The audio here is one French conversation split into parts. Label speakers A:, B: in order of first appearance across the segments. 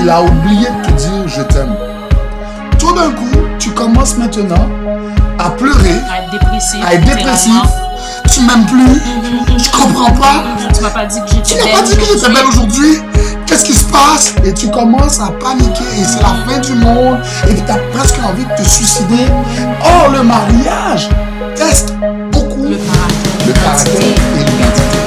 A: il a oublié de te dire je t'aime. Tout d'un coup, tu commences maintenant à pleurer,
B: À être dépressif.
A: à être dépressif. Tu m'aimes plus, je comprends pas.
B: Tu m'as pas dit que j'étais
A: Tu n'as
B: belle.
A: pas dit que j'étais belle aujourd'hui. Qu'est-ce qui se passe? Et tu commences à paniquer et c'est la fin du monde et tu as presque envie de te suicider. Or, le mariage teste beaucoup le caractère et l'identité.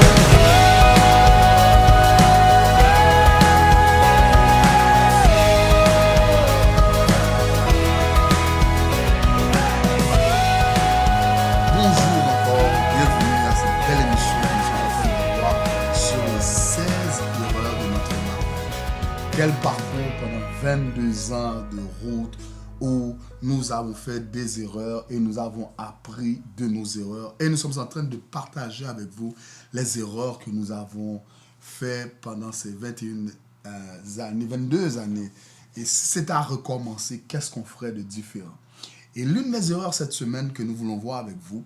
A: Bonjour encore, bienvenue à cette belle émission que nous sommes en train de voir sur les 16 erreurs de notre mariage. Quel parcours pendant 22 ans de route où nous avons fait des erreurs et nous avons appris de nos erreurs. Et nous sommes en train de partager avec vous les erreurs que nous avons faites pendant ces 22 années. Et si c'était à recommencer, qu'est-ce qu'on ferait de différent? Et l'une des erreurs cette semaine que nous voulons voir avec vous,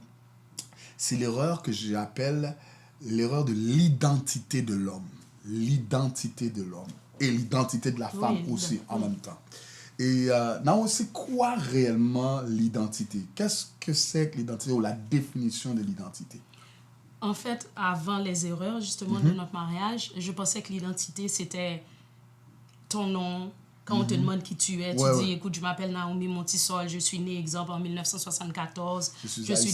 A: c'est l'erreur que j'appelle l'erreur de l'identité de l'homme. L'identité de l'homme. Et l'identité de la femme aussi en même temps. Et non, c'est quoi réellement l'identité? Qu'est-ce que c'est que l'identité ou la définition de l'identité?
B: En fait, avant les erreurs, justement, de notre mariage, je pensais que l'identité, c'était ton nom. Quand on te demande qui tu es, tu dis, écoute, je m'appelle Naomi Montisol, je suis née, exemple, en 1974. Je suis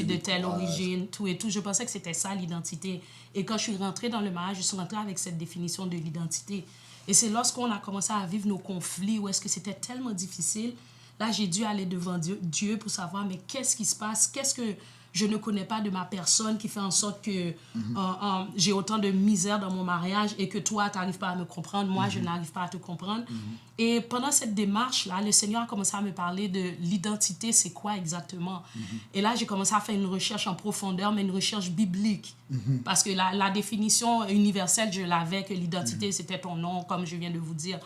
B: de telle origine, tout et tout. Je pensais que c'était ça, l'identité. Et quand je suis rentrée dans le mariage, je suis rentrée avec cette définition de l'identité. Et c'est lorsqu'on a commencé à vivre nos conflits, où est-ce que c'était tellement difficile, là, j'ai dû aller devant Dieu pour savoir, mais qu'est-ce qui se passe? Qu'est-ce que je ne connais pas de ma personne qui fait en sorte que j'ai autant de misère dans mon mariage et que toi, tu n'arrives pas à me comprendre, moi, je n'arrive pas à te comprendre. Et pendant cette démarche-là, le Seigneur a commencé à me parler de l'identité, c'est quoi exactement? Et là, j'ai commencé à faire une recherche en profondeur, mais une recherche biblique. Parce que la définition universelle, je l'avais, que l'identité, c'était ton nom, comme je viens de vous dire.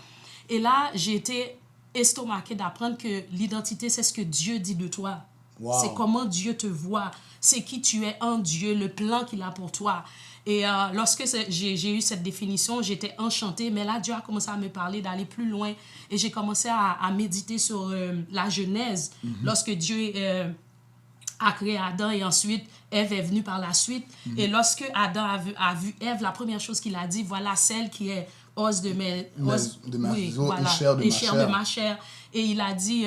B: Et là, j'ai été estomaquée d'apprendre que l'identité, c'est ce que Dieu dit de toi. Wow. C'est comment Dieu te voit, c'est qui tu es en Dieu, le plan qu'il a pour toi. Et lorsque j'ai eu cette définition, j'étais enchantée, mais là, Dieu a commencé à me parler d'aller plus loin et j'ai commencé à méditer sur la Genèse, lorsque Dieu a créé Adam et ensuite Ève est venue par la suite. Et lorsque Adam a vu Ève, la première chose qu'il a dit, voilà celle qui est os de ma chair. Et il a dit,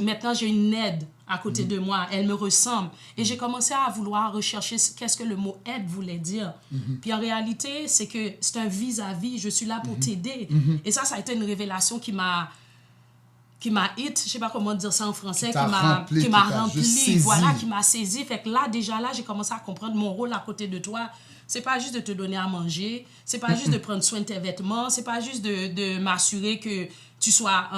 B: maintenant j'ai une aide à côté de moi, elle me ressemble. Et j'ai commencé à vouloir rechercher qu'est-ce que le mot aide voulait dire. Puis en réalité, c'est que c'est un vis-à-vis, je suis là pour t'aider. Et ça a été une révélation qui m'a hit, je sais pas comment dire ça en français, qui m'a rempli, voilà, qui m'a saisi. Fait que là, déjà là, j'ai commencé à comprendre mon rôle à côté de toi. C'est pas juste de te donner à manger, c'est pas juste de prendre soin de tes vêtements, c'est pas juste de m'assurer que tu sois,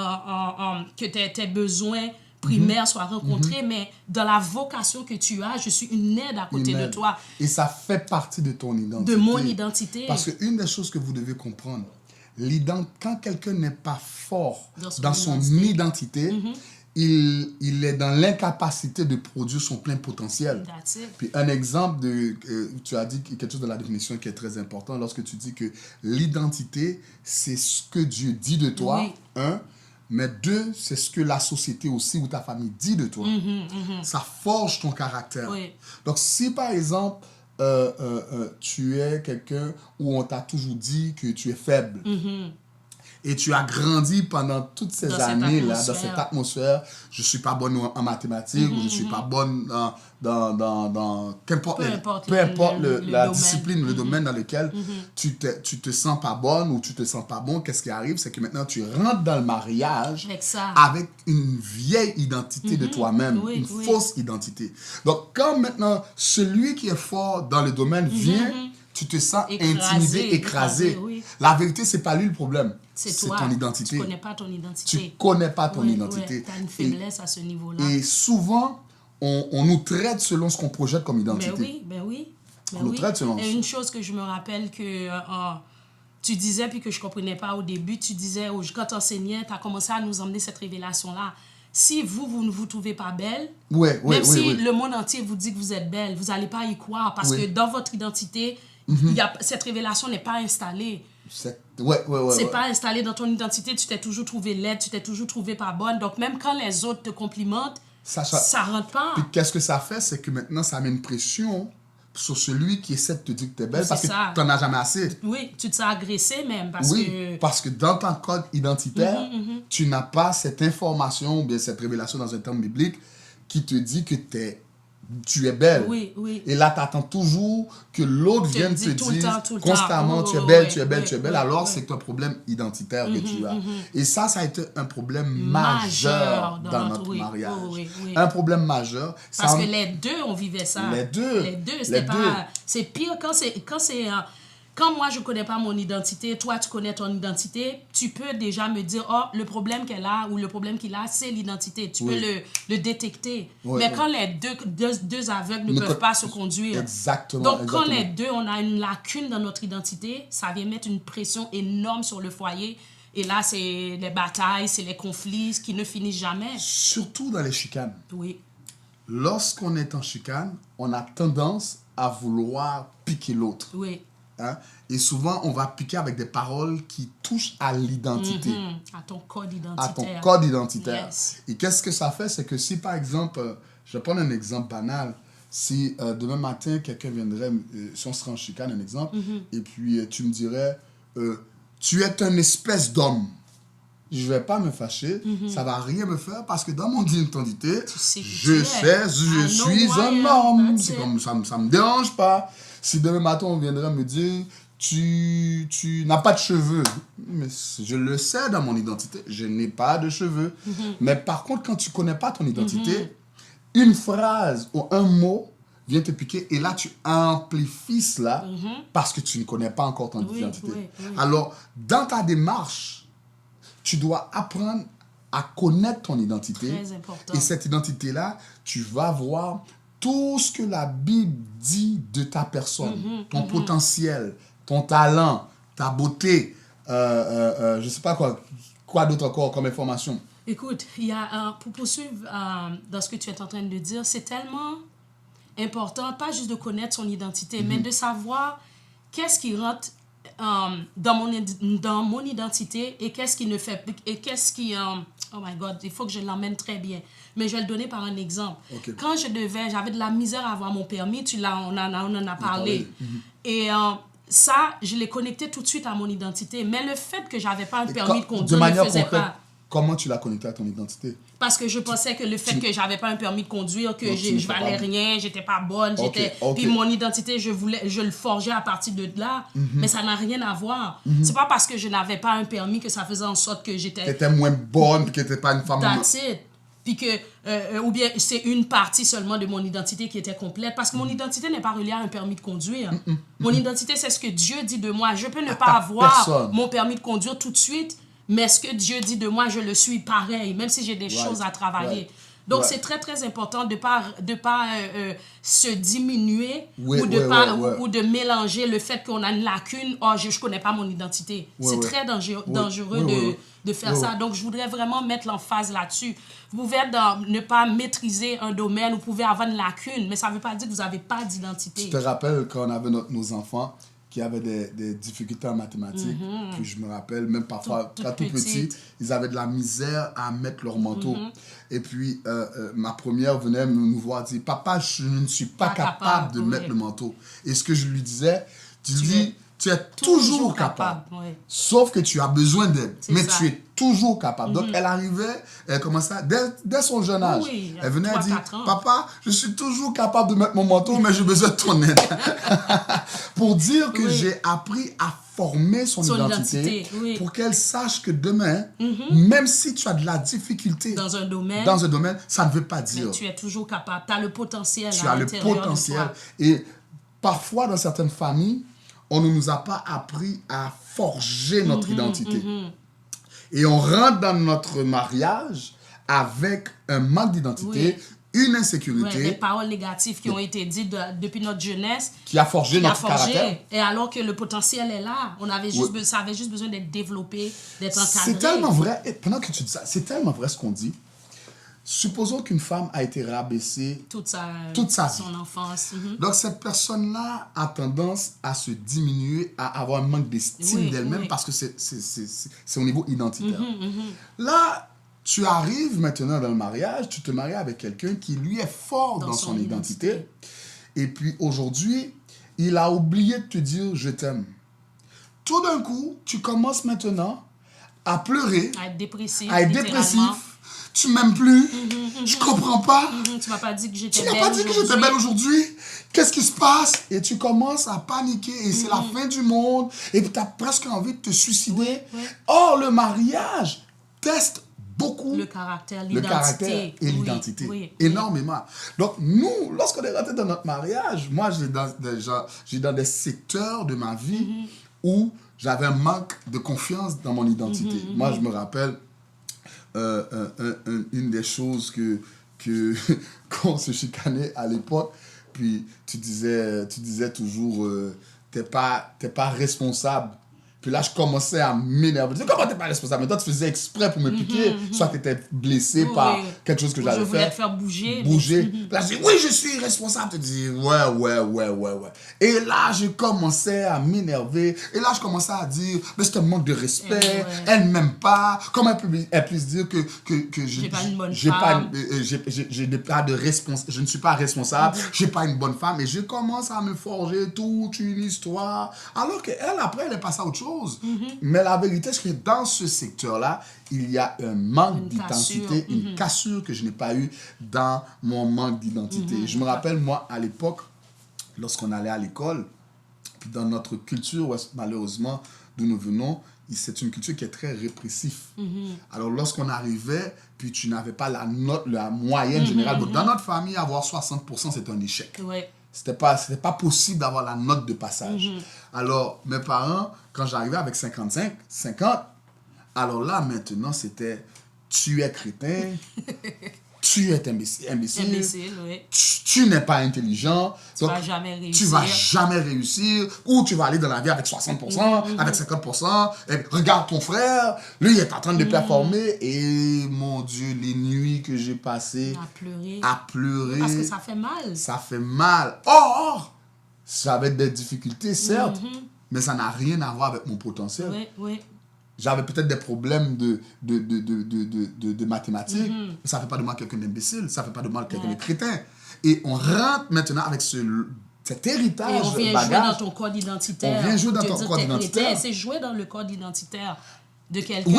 B: que tes besoins primaires soient rencontrés, mais dans la vocation que tu as, je suis une aide à côté de toi.
A: Et ça fait partie de ton identité.
B: De mon identité.
A: Parce qu'une des choses que vous devez comprendre, quand quelqu'un n'est pas fort dans son identité, il est dans l'incapacité de produire son plein potentiel. Puis un exemple, tu as dit quelque chose de la définition qui est très important, lorsque tu dis que l'identité, c'est ce que Dieu dit de toi, mais deux, c'est ce que la société aussi ou ta famille dit de toi. Ça forge ton caractère. Donc si par exemple, tu es quelqu'un où on t'a toujours dit que tu es faible, et tu as grandi pendant toutes ces années-là, dans cette atmosphère, je ne suis pas bonne en mathématiques, ou je ne suis pas bonne dans peu importe la discipline, le domaine dans lequel tu te sens pas bonne ou tu te sens pas bon. Qu'est-ce qui arrive? C'est que maintenant, tu rentres dans le mariage avec une vieille identité de toi-même, une fausse identité. Donc, quand maintenant, celui qui est fort dans le domaine vient, tu te sens intimidé, écrasé. La vérité, c'est pas lui le problème. C'est ton identité.
B: Tu connais pas ton identité.
A: Tu connais pas ton identité.
B: Tu as une faiblesse à ce niveau-là.
A: Et souvent, on nous traite selon ce qu'on projette comme identité. On nous traite selon ça.
B: Et une chose que je me rappelle que tu disais, puis que je comprenais pas au début, tu disais, quand tu enseignais, tu as commencé à nous emmener cette révélation-là. Si vous ne vous trouvez pas belle, même si le monde entier vous dit que vous êtes belle, vous n'allez pas y croire parce que dans votre identité, cette révélation n'est pas installée. C'est pas installé dans ton identité, tu t'es toujours trouvé laide, tu t'es toujours trouvé pas bonne. Donc, même quand les autres te complimentent, ça rentre pas.
A: Puis qu'est-ce que ça fait? C'est que maintenant, ça met une pression sur celui qui essaie de te dire que t'es belle parce que t'en as jamais assez.
B: Oui, tu te sens agressé même.
A: Parce que dans ton code identitaire, tu n'as pas cette information ou bien cette révélation dans un terme biblique qui te dit que tu es belle.
B: Oui.
A: Et là, tu attends toujours que l'autre vienne te dire constamment tu es belle, alors c'est un problème identitaire que tu as. Et ça a été un problème majeur dans notre mariage. Un problème majeur.
B: Parce que les deux, on vivait ça.
A: Les deux.
B: C'est pire quand moi, je ne connais pas mon identité, toi, tu connais ton identité, tu peux déjà me dire, le problème qu'elle a ou le problème qu'il a, c'est l'identité. Tu peux le détecter. Mais quand les deux aveugles ne peuvent pas se conduire.
A: Exactement.
B: Donc, quand les deux, on a une lacune dans notre identité, ça vient mettre une pression énorme sur le foyer. Et là, c'est les batailles, c'est les conflits qui ne finissent jamais.
A: Surtout dans les chicanes.
B: Oui.
A: Lorsqu'on est en chicane, on a tendance à vouloir piquer l'autre.
B: Oui.
A: Hein? Et souvent, on va piquer avec des paroles qui touchent à l'identité.
B: À ton code identitaire.
A: À ton code identitaire.
B: Yes.
A: Et qu'est-ce que ça fait? C'est que si, par exemple, je vais prendre un exemple banal. Si demain matin, quelqu'un viendrait, si on serait en chicane, un exemple, et puis tu me dirais, tu es une espèce d'homme. Je ne vais pas me fâcher, ça ne va rien me faire parce que dans mon identité, je suis un homme. C'est comme ça ne me dérange pas. Si demain matin, on viendrait me dire, tu n'as pas de cheveux. Mais je le sais dans mon identité, je n'ai pas de cheveux. Mais par contre, quand tu ne connais pas ton identité, une phrase ou un mot vient te piquer et là, tu amplifies cela parce que tu ne connais pas encore ton identité. Alors, dans ta démarche, tu dois apprendre à connaître ton identité.
B: Très important.
A: Et cette identité-là, tu vas voir tout ce que la Bible dit de ta personne, ton potentiel, ton talent, ta beauté, je ne sais pas quoi d'autre encore comme information.
B: Écoute, il y a, pour poursuivre dans ce que tu es en train de dire, c'est tellement important, pas juste de connaître son identité, mais de savoir qu'est-ce qui rentre dans mon identité et qu'est-ce qui ne fait et qu'est-ce qui oh my God, il faut que je l'emmène très bien, mais je vais le donner par un exemple. Quand j'avais de la misère à avoir mon permis, on en a parlé. Et ça, je l'ai connecté tout de suite à mon identité, mais le fait que j'avais pas un permis de conduire ne faisait pas.
A: Comment tu l'as connecté à ton identité?
B: Parce que je pensais que le fait que j'avais pas un permis de conduire, que je valais rien, j'étais pas bonne, puis mon identité, je le forgeais à partir de là, mais ça n'a rien à voir. C'est pas parce que je n'avais pas un permis que ça faisait en sorte que j'étais...
A: T'étais moins bonne, que t'étais pas une femme...
B: That's it. Puis que, ou bien c'est une partie seulement de mon identité qui était complète, parce que mon identité n'est pas reliée à un permis de conduire. Mon identité, c'est ce que Dieu dit de moi. Je peux ne pas avoir mon permis de conduire tout de suite, mais ce que Dieu dit de moi, je le suis pareil, même si j'ai des choses à travailler. Donc, c'est très, très important de ne pas se diminuer ou de mélanger le fait qu'on a une lacune. Oh, je ne connais pas mon identité. C'est très dangereux de faire ça. Donc, je voudrais vraiment mettre l'emphase là-dessus. Vous pouvez ne pas maîtriser un domaine, vous pouvez avoir une lacune, mais ça ne veut pas dire que vous n'avez pas d'identité.
A: Tu te rappelles quand on avait nos enfants qui avaient des difficultés en mathématiques. Puis je me rappelle, même parfois, tout petit, ils avaient de la misère à mettre leur manteau. Et puis, ma première venait nous voir dire, « Papa, je ne suis pas capable de mettre le manteau. » Et ce que je lui disais, tu es toujours capable. Sauf que tu as besoin d'aide. Mais tu es toujours capable. Donc, elle arrivait, elle commençait, dès son jeune âge, elle venait et dire, « Papa, je suis toujours capable de mettre mon manteau, mais j'ai besoin de ton aide. » Pour dire que j'ai appris à former son identité pour qu'elle sache que demain, même si tu as de la difficulté dans un domaine, ça ne veut pas dire.
B: Mais tu es toujours capable. Tu as le potentiel
A: à l'intérieur. Tu as le potentiel. Et parfois, dans certaines familles, on ne nous a pas appris à forger notre identité. Et on rentre dans notre mariage avec un manque d'identité, une insécurité.
B: Des paroles négatives qui ont été dites depuis notre jeunesse.
A: Qui a forgé notre caractère.
B: Et alors que le potentiel est là, ça avait juste besoin d'être développé, d'être encadré.
A: C'est tellement vrai, et pendant que tu dis ça, c'est tellement vrai ce qu'on dit. supposons qu'une femme a été rabaissée toute sa vie.
B: Son enfance.
A: Donc, cette personne-là a tendance à se diminuer, à avoir un manque d'estime d'elle-même parce que c'est au niveau identitaire. Là, tu arrives maintenant dans le mariage, tu te maries avec quelqu'un qui, lui, est fort dans son identité. Et puis, aujourd'hui, il a oublié de te dire « je t'aime ». Tout d'un coup, tu commences maintenant à pleurer,
B: à être dépressif.
A: Tu m'aimes plus, je comprends pas.
B: Tu m'as pas dit que j'étais
A: belle aujourd'hui. Qu'est-ce qui se passe? Et tu commences à paniquer et c'est la fin du monde et puis tu as presque envie de te suicider. Or, le mariage teste beaucoup
B: le caractère et
A: l'identité. Énormément. Donc, nous, lorsqu'on est rentré dans notre mariage, moi, j'ai dans des secteurs de ma vie où j'avais un manque de confiance dans mon identité. Moi, je me rappelle une des choses qu'on se chicanait à l'époque, puis tu disais toujours t'es pas responsable. Puis là, je commençais à m'énerver. Je disais, comment t'es pas responsable? Mais toi, tu faisais exprès pour me piquer. Soit tu étais blessé par quelque chose que j'avais fait.
B: Je voulais te faire bouger.
A: Puis là, je dis, oui, je suis responsable. Tu dis, ouais. Et là, je commençais à m'énerver. Et là, je commençais à dire, mais c'est un manque de respect. Elle ne m'aime pas. Comment elle peut se dire que
B: j'ai pas une bonne femme.
A: Je ne suis pas responsable. J'ai pas une bonne femme. Et je commence à me forger toute une histoire. Alors qu'elle, après, elle est passée à autre chose. Mais la vérité, c'est que dans ce secteur-là, il y a un manque d'identité, une cassure que je n'ai pas eue dans mon manque d'identité. Je me rappelle, moi, à l'époque, lorsqu'on allait à l'école, puis dans notre culture, malheureusement, d'où nous venons, c'est une culture qui est très répressive. Alors, lorsqu'on arrivait, puis tu n'avais pas la moyenne générale, donc dans notre famille, avoir 60%, c'est un échec. C'était pas possible d'avoir la note de passage. Alors, mes parents, quand j'arrivais avec 55, 50, alors là, maintenant, c'était tu es crétin, tu es imbécile, tu n'es pas intelligent,
B: tu vas jamais
A: réussir, ou tu vas aller dans la vie avec 60%, avec 50%, et regarde ton frère, lui, il est en train de performer, et mon Dieu, les nuits que j'ai passées à pleurer.
B: Parce que ça fait mal.
A: Ça fait mal. Or, j'avais des difficultés, certes, mais ça n'a rien à voir avec mon potentiel. J'avais peut-être des problèmes de mathématiques, mais ça ne fait pas de moi quelqu'un d'imbécile, ça ne fait pas de moi quelqu'un de crétin. Et on rentre maintenant avec cet héritage.
B: Et on vient jouer dans ton code identitaire.
A: On vient jouer dans ton code identitaire.
B: C'est jouer dans le code identitaire de quelqu'un.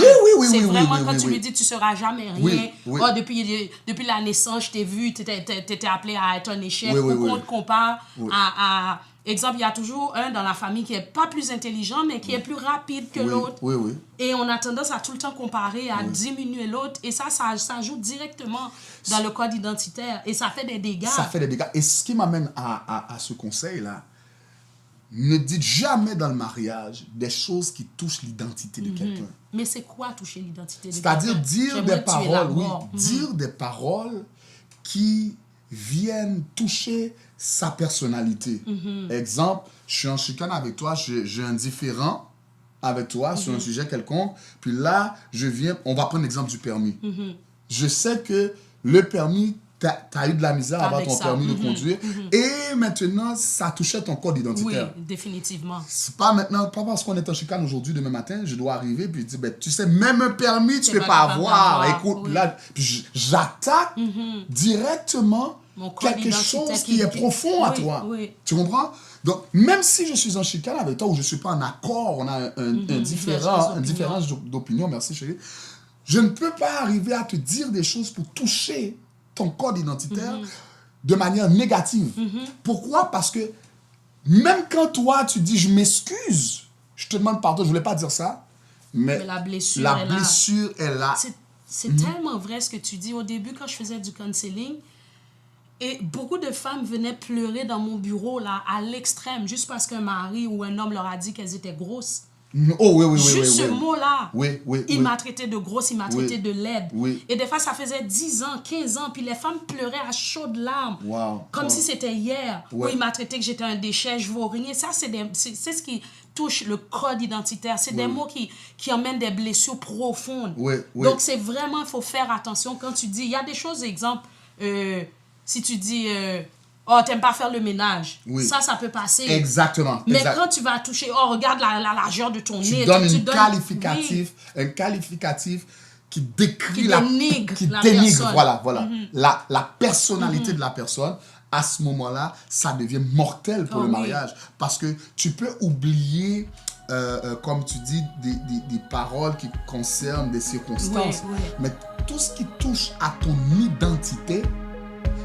A: C'est
B: vraiment quand tu lui dis tu ne seras jamais rien. Oh, depuis la naissance, je t'ai vu, tu étais appelé à être un échec. Ou qu'on te compare à... Exemple, il y a toujours un dans la famille qui n'est pas plus intelligent, mais qui est plus rapide que l'autre. Et on a tendance à tout le temps comparer, à diminuer l'autre. Et ça joue directement dans le code identitaire. Et ça fait des dégâts.
A: Et ce qui m'amène à ce conseil-là, ne dites jamais dans le mariage des choses qui touchent l'identité de quelqu'un.
B: Mais c'est quoi toucher l'identité de
A: quelqu'un? C'est-à-dire dire des paroles, dire des paroles qui viennent toucher sa personnalité. Exemple, je suis en chicane avec toi, j'ai un différend avec toi sur un sujet quelconque, puis là, on va prendre l'exemple du permis. Je sais que le permis, t'as eu de la misère à avoir ton permis de conduire, et maintenant, ça touchait ton code identitaire.
B: Oui, définitivement.
A: C'est pas parce qu'on est en chicane aujourd'hui, demain matin, je dois arriver, puis dire, tu sais, même un permis, tu peux pas avoir. Écoute, là, puis j'attaque directement quelque chose qui est profond à toi. Tu comprends? Donc, même si je suis en chicane avec toi ou je ne suis pas en accord, on a une différence d'opinion, merci chérie, je ne peux pas arriver à te dire des choses pour toucher ton code identitaire de manière négative. Pourquoi? Parce que même quand toi, tu dis « je m'excuse », je te demande pardon, je ne voulais pas dire ça, mais la blessure est là.
B: C'est tellement vrai ce que tu dis. Au début, quand je faisais du counseling, et beaucoup de femmes venaient pleurer dans mon bureau là, à l'extrême, juste parce qu'un mari ou un homme leur a dit qu'elles étaient grosses.
A: Oh oui, oui, oui.
B: Juste
A: oui,
B: ce mot-là.
A: Oui, oui.
B: Il m'a traité de grosse, il m'a traité de laide.
A: Oui.
B: Et des fois, ça faisait 10 ans, 15 ans, puis les femmes pleuraient à chaudes larmes.
A: Wow.
B: Comme si c'était hier.
A: Ouais.
B: Où il m'a traité que j'étais un déchet, je vaux rien. Ça, c'est ce qui touche le code identitaire. C'est des mots qui emmènent des blessures profondes.
A: Oui, oui.
B: Donc, c'est vraiment, il faut faire attention quand tu dis, il y a des choses, exemple, si tu dis... oh, t'aimes pas faire le ménage.
A: Oui.
B: Ça peut passer.
A: Exactement.
B: Mais quand tu vas toucher, oh, regarde la largeur de ton nez.
A: Tu donnes un qualificatif qui décrit
B: qui dénigre
A: qui
B: la
A: dénigre,
B: personne.
A: Voilà. La personnalité de la personne. À ce moment-là, ça devient mortel pour le mariage. Parce que tu peux oublier, comme tu dis, des paroles qui concernent des circonstances. Mais tout ce qui touche à ton identité,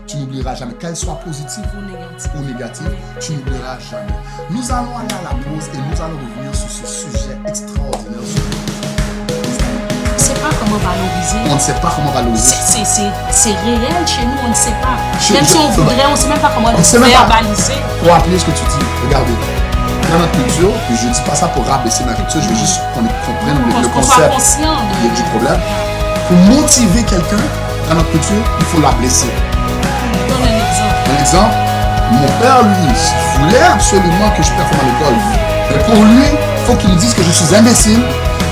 A: tu n'oublieras jamais, qu'elle soit positive ou négative, tu n'oublieras jamais. Nous allons aller à la pause et nous allons revenir sur ce sujet extraordinaire.
B: On ne sait pas comment valoriser.
A: On ne sait pas comment valoriser.
B: C'est réel chez nous, on ne sait pas. Même si on voudrait, on ne sait même pas comment le verbaliser.
A: Pour appeler ce que tu dis, regardez, dans notre culture, et je ne dis pas ça pour rabaisser ma culture, je veux juste qu'on comprenne le concept du problème. Pour motiver quelqu'un dans notre culture, il faut la blesser. Un exemple, mon père, lui, voulait absolument que je performe à l'école. Mais pour lui, il faut qu'il me dise que je suis imbécile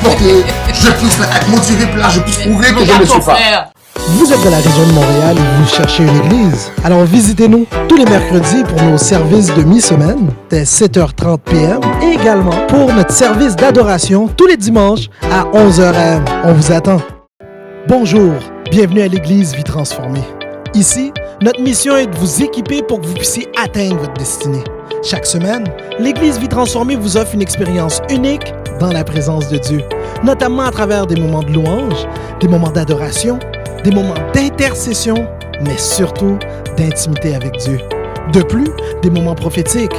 A: pour que je puisse être motivé, puis là, je puisse prouver que je ne le suis pas.
C: Vous êtes de la région de Montréal et vous cherchez une église? Alors visitez-nous tous les mercredis pour nos services de mi-semaine dès 7h30 p.m. et également pour notre service d'adoration tous les dimanches à 11h a.m. On vous attend. Bonjour, bienvenue à l'église Vie Transformée. Ici, notre mission est de vous équiper pour que vous puissiez atteindre votre destinée. Chaque semaine, l'Église Vie Transformée vous offre une expérience unique dans la présence de Dieu, notamment à travers des moments de louange, des moments d'adoration, des moments d'intercession, mais surtout d'intimité avec Dieu. De plus, des moments prophétiques,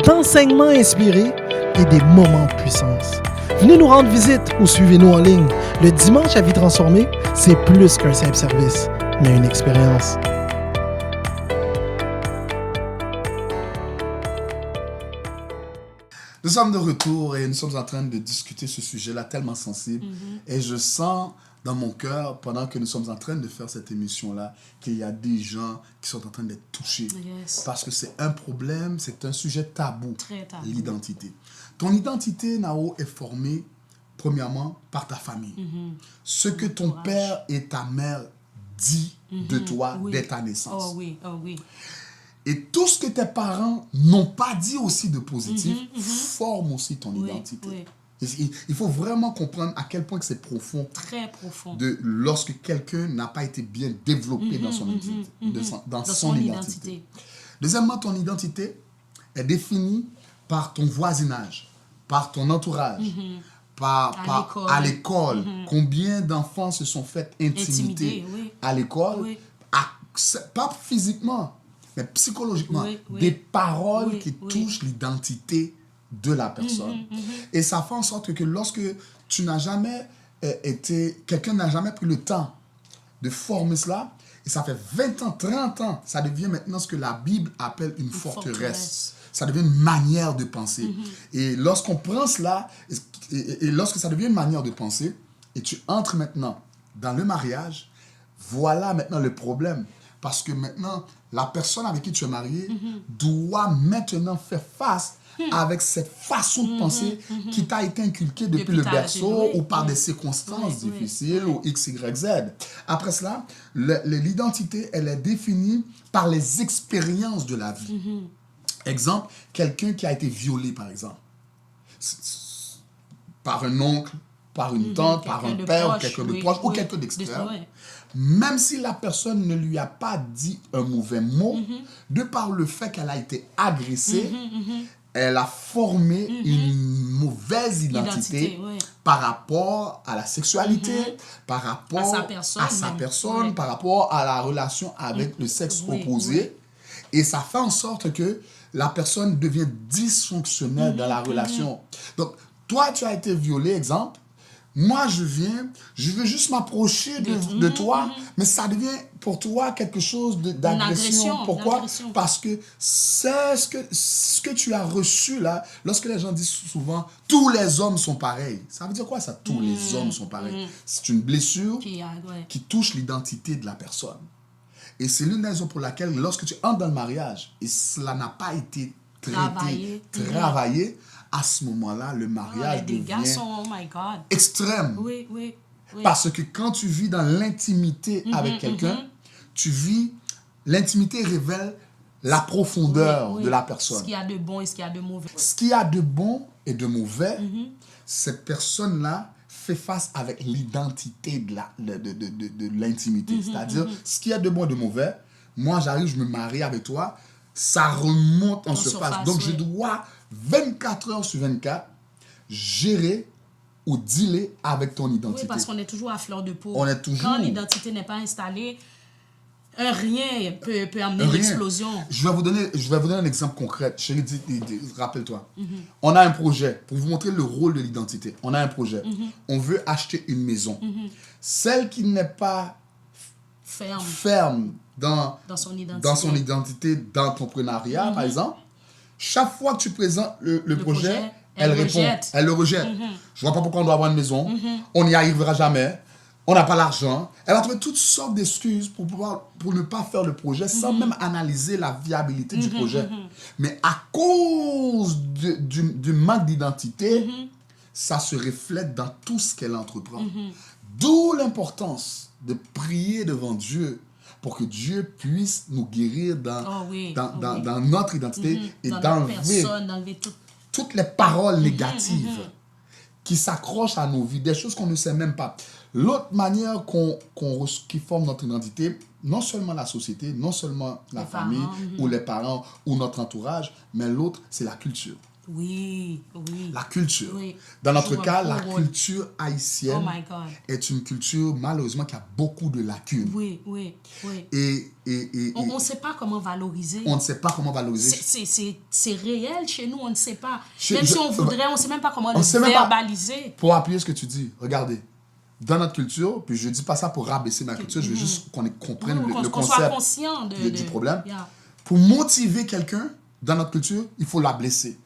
C: d'enseignements inspirés et des moments de puissance. Venez nous rendre visite ou suivez-nous en ligne. Le dimanche à Vie Transformée, c'est plus qu'un simple service, mais une expérience.
A: Nous sommes de retour et nous sommes en train de discuter ce sujet-là tellement sensible. Et je sens dans mon cœur, pendant que nous sommes en train de faire cette émission-là, qu'il y a des gens qui sont en train d'être touchés. Parce que c'est un problème, c'est un sujet tabou, l'identité. Ton identité, Nao, est formée, premièrement, par ta famille. Ce que ton père et ta mère disent de toi dès ta naissance.
B: Oh oui, oh oui.
A: Et tout ce que tes parents n'ont pas dit aussi de positif forme aussi ton identité. Il faut vraiment comprendre à quel point que c'est profond.
B: Très profond.
A: Lorsque quelqu'un n'a pas été bien développé dans son identité. Dans son identité. Deuxièmement, ton identité est définie par ton voisinage, par ton entourage, à l'école. Combien d'enfants se sont fait intimider à l'école, pas physiquement, mais psychologiquement, des paroles qui touchent l'identité de la personne. Et ça fait en sorte que lorsque tu n'as jamais quelqu'un n'a jamais pris le temps de former cela, et ça fait 20 ans, 30 ans, ça devient maintenant ce que la Bible appelle une forteresse. Ça devient une manière de penser. Et lorsqu'on prend cela, et lorsque ça devient une manière de penser, et tu entres maintenant dans le mariage, voilà maintenant le problème. Parce que maintenant, la personne avec qui tu es marié doit maintenant faire face avec cette façon de penser qui t'a été inculquée depuis le berceau ou par des circonstances difficiles ou X, Y, Z. Après cela, l'identité, elle est définie par les expériences de la vie. Exemple, quelqu'un qui a été violé, par exemple, par un oncle, par une tante, par un père, ou quelqu'un de proche, ou quelqu'un d'extérieur. Même si la personne ne lui a pas dit un mauvais mot, de par le fait qu'elle a été agressée, elle a formé une mauvaise identité par rapport à la sexualité, par rapport à sa personne, par rapport à la relation avec le sexe opposé. Et ça fait en sorte que la personne devient dysfonctionnelle dans la relation. Donc, toi, tu as été violé, exemple, moi je veux juste m'approcher de toi, mais ça devient pour toi quelque chose d'agression. Pourquoi? Parce que c'est ce que tu as reçu là, lorsque les gens disent souvent tous les hommes sont pareils. Ça veut dire quoi ça, tous les hommes sont pareils? C'est une blessure qui touche l'identité de la personne. Et c'est l'une des raisons pour laquelle lorsque tu entres dans le mariage et cela n'a pas été travaillé, à ce moment-là, le mariage devient extrême.
B: Oui.
A: Parce que quand tu vis dans l'intimité avec quelqu'un, l'intimité révèle la profondeur de la personne.
B: Ce qu'il y a de bon et ce qu'il y a de mauvais.
A: Ce qu'il y a de bon et de mauvais, cette personne-là fait face avec l'identité de l'intimité. C'est-à-dire, ce qu'il y a de bon et de mauvais, moi j'arrive, je me marie avec toi, ça remonte en surface. Donc je dois 24 heures sur 24 gérer ou dealer avec ton identité.
B: Oui, parce qu'on est toujours à fleur de peau.
A: On est toujours...
B: Quand l'identité n'est pas installée, un rien peut amener l'explosion.
A: Je vais vous donner un exemple concret. Chérie, rappelle-toi. On a un projet, pour vous montrer le rôle de l'identité. On a un projet. On veut acheter une maison. Celle qui n'est pas ferme dans son identité d'entrepreneuriat, par exemple, chaque fois que tu présentes le projet, elle répond. Elle le rejette. Je ne vois pas pourquoi on doit avoir une maison. On n'y arrivera jamais. On n'a pas l'argent. Elle va trouver toutes sortes d'excuses pour ne pas faire le projet sans même analyser la viabilité du projet. Mais à cause du manque d'identité, ça se reflète dans tout ce qu'elle entreprend. D'où l'importance de prier devant Dieu pour que Dieu puisse nous guérir dans notre identité et d'enlever toutes les paroles négatives qui s'accrochent à nos vies, des choses qu'on ne sait même pas. L'autre manière qui forme notre identité, non seulement la société, non seulement la famille ou les parents ou notre entourage, mais l'autre, c'est la culture.
B: Oui.
A: La culture. Dans notre cas, la culture haïtienne est une culture, malheureusement, qui a beaucoup de lacunes.
B: Oui.
A: Et
B: on ne sait pas comment valoriser.
A: On ne sait pas comment valoriser.
B: C'est réel chez nous, on ne sait pas. Si on voudrait, on ne sait même pas comment le verbaliser.
A: Pour appuyer ce que tu dis, regardez. Dans notre culture, puis je ne dis pas ça pour rabaisser ma culture, je veux juste qu'on comprenne le concept
B: soit conscient
A: du problème. Pour motiver quelqu'un, dans notre culture, il faut la blesser.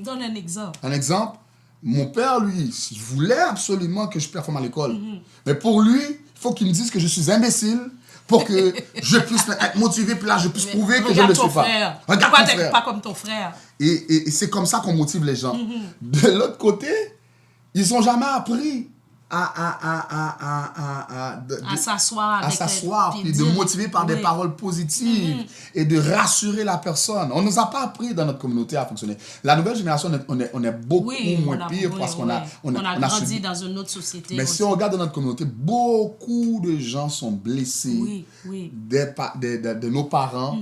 B: Donne un exemple.
A: Un exemple, mon père, lui, il voulait absolument que je performe à l'école. Mais pour lui, il faut qu'il me dise que je suis imbécile pour que je puisse être motivé, puis là, je puisse prouver que je ne le suis pas.
B: Regarde pourquoi tu n'es pas comme ton frère?
A: Et c'est comme ça qu'on motive les gens. De l'autre côté, ils n'ont jamais appris à s'asseoir puis de motiver par des paroles positives et de rassurer la personne. On ne nous a pas appris dans notre communauté à fonctionner. La nouvelle génération, on est beaucoup moins pire parce qu'on a
B: grandi dans une autre société.
A: Mais si on regarde dans notre communauté, beaucoup de gens sont blessés de nos parents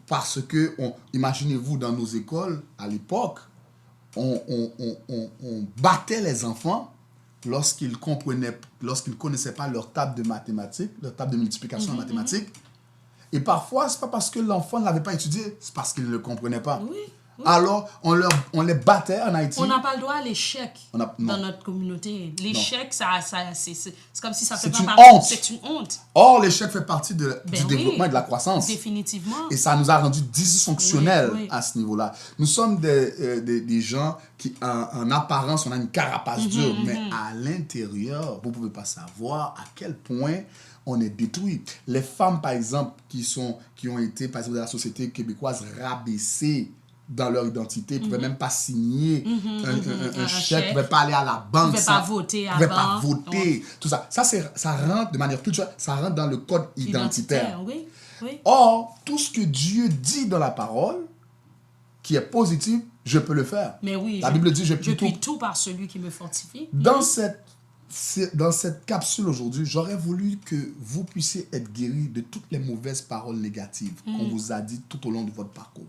A: parce que, imaginez-vous, dans nos écoles, à l'époque, on battait les enfants lorsqu'ils ne connaissaient pas leur table de mathématiques, leur table de multiplication en mathématiques. Et parfois, ce n'est pas parce que l'enfant ne l'avait pas étudié, c'est parce qu'il ne le comprenait pas. Alors, on les battait en Haïti.
B: On n'a pas le droit à l'échec dans notre communauté. L'échec, c'est comme si ça fait pas partie. C'est une honte.
A: Or, l'échec fait partie du développement et de la croissance.
B: Définitivement.
A: Et ça nous a rendus dysfonctionnels à ce niveau-là. Nous sommes des gens qui, en apparence, on a une carapace dure, mais à l'intérieur, vous ne pouvez pas savoir à quel point on est détruit. Les femmes, par exemple, qui ont été, par exemple, dans la société québécoise, rabaissées dans leur identité, ils ne pouvaient même pas signer un chèque, ils ne pouvaient pas aller à la banque,
B: ils ne pouvaient pas voter
A: tout ça. Ça rentre de manière culturelle, ça rentre dans le code identitaire.
B: Oui.
A: Or, tout ce que Dieu dit dans la parole, qui est positif, je peux le faire.
B: Mais oui,
A: la Bible dit, je puis
B: tout par celui qui me fortifie.
A: Dans cette capsule aujourd'hui, j'aurais voulu que vous puissiez être guéris de toutes les mauvaises paroles négatives qu'on vous a dites tout au long de votre parcours.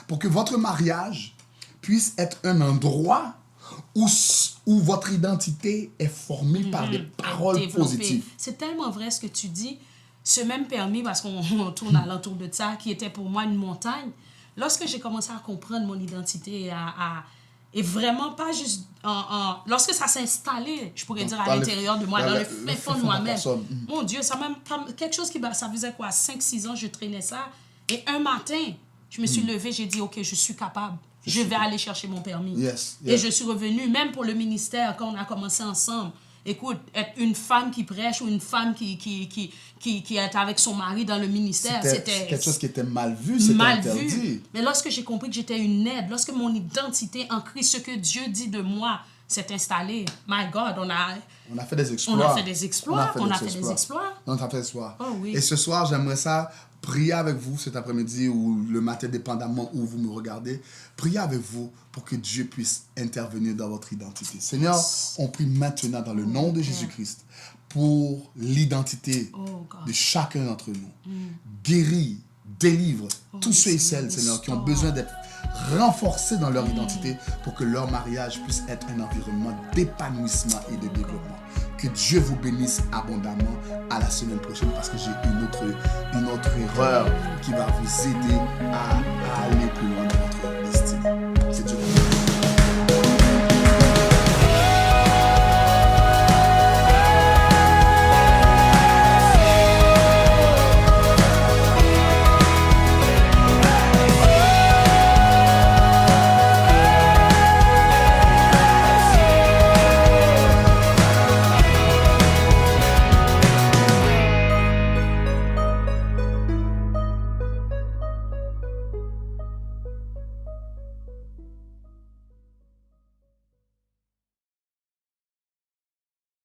A: Pour que votre mariage puisse être un endroit où votre identité est formée par des paroles positives.
B: C'est tellement vrai ce que tu dis. Ce même permis, parce qu'on tourne à l'entour de ça, qui était pour moi une montagne. Lorsque j'ai commencé à comprendre mon identité Et vraiment pas juste lorsque ça s'est installé, je pourrais dire à l'intérieur de moi, dans le fin fond de moi-même. Mon Dieu, ça même quelque chose ça faisait quoi, 5-6 ans, je traînais ça. Et un matin, je me suis levée, j'ai dit, OK, je suis capable. Je vais aller chercher mon permis. Et je suis revenue, même pour le ministère, quand on a commencé ensemble. Écoute, être une femme qui prêche ou une femme qui est avec son mari dans le ministère, c'était
A: quelque chose qui était mal vu, c'était interdit.
B: Vu. Mais lorsque j'ai compris que j'étais une aide, lorsque mon identité en Christ, ce que Dieu dit de moi, s'est installé, my God, on a fait des exploits. On a fait des exploits.
A: Oh, oui. Et ce soir, j'aimerais ça prier avec vous cet après-midi ou le matin, dépendamment où vous me regardez. Priez avec vous pour que Dieu puisse intervenir dans votre identité. Seigneur, on prie maintenant dans le nom de Jésus-Christ pour l'identité de chacun d'entre nous. Guéris, délivre tous ceux et celles, Seigneur, qui ont besoin d'être renforcés dans leur identité pour que leur mariage puisse être un environnement d'épanouissement et de développement. Que Dieu vous bénisse abondamment. À la semaine prochaine, parce que j'ai une autre erreur qui va vous aider à aller plus loin.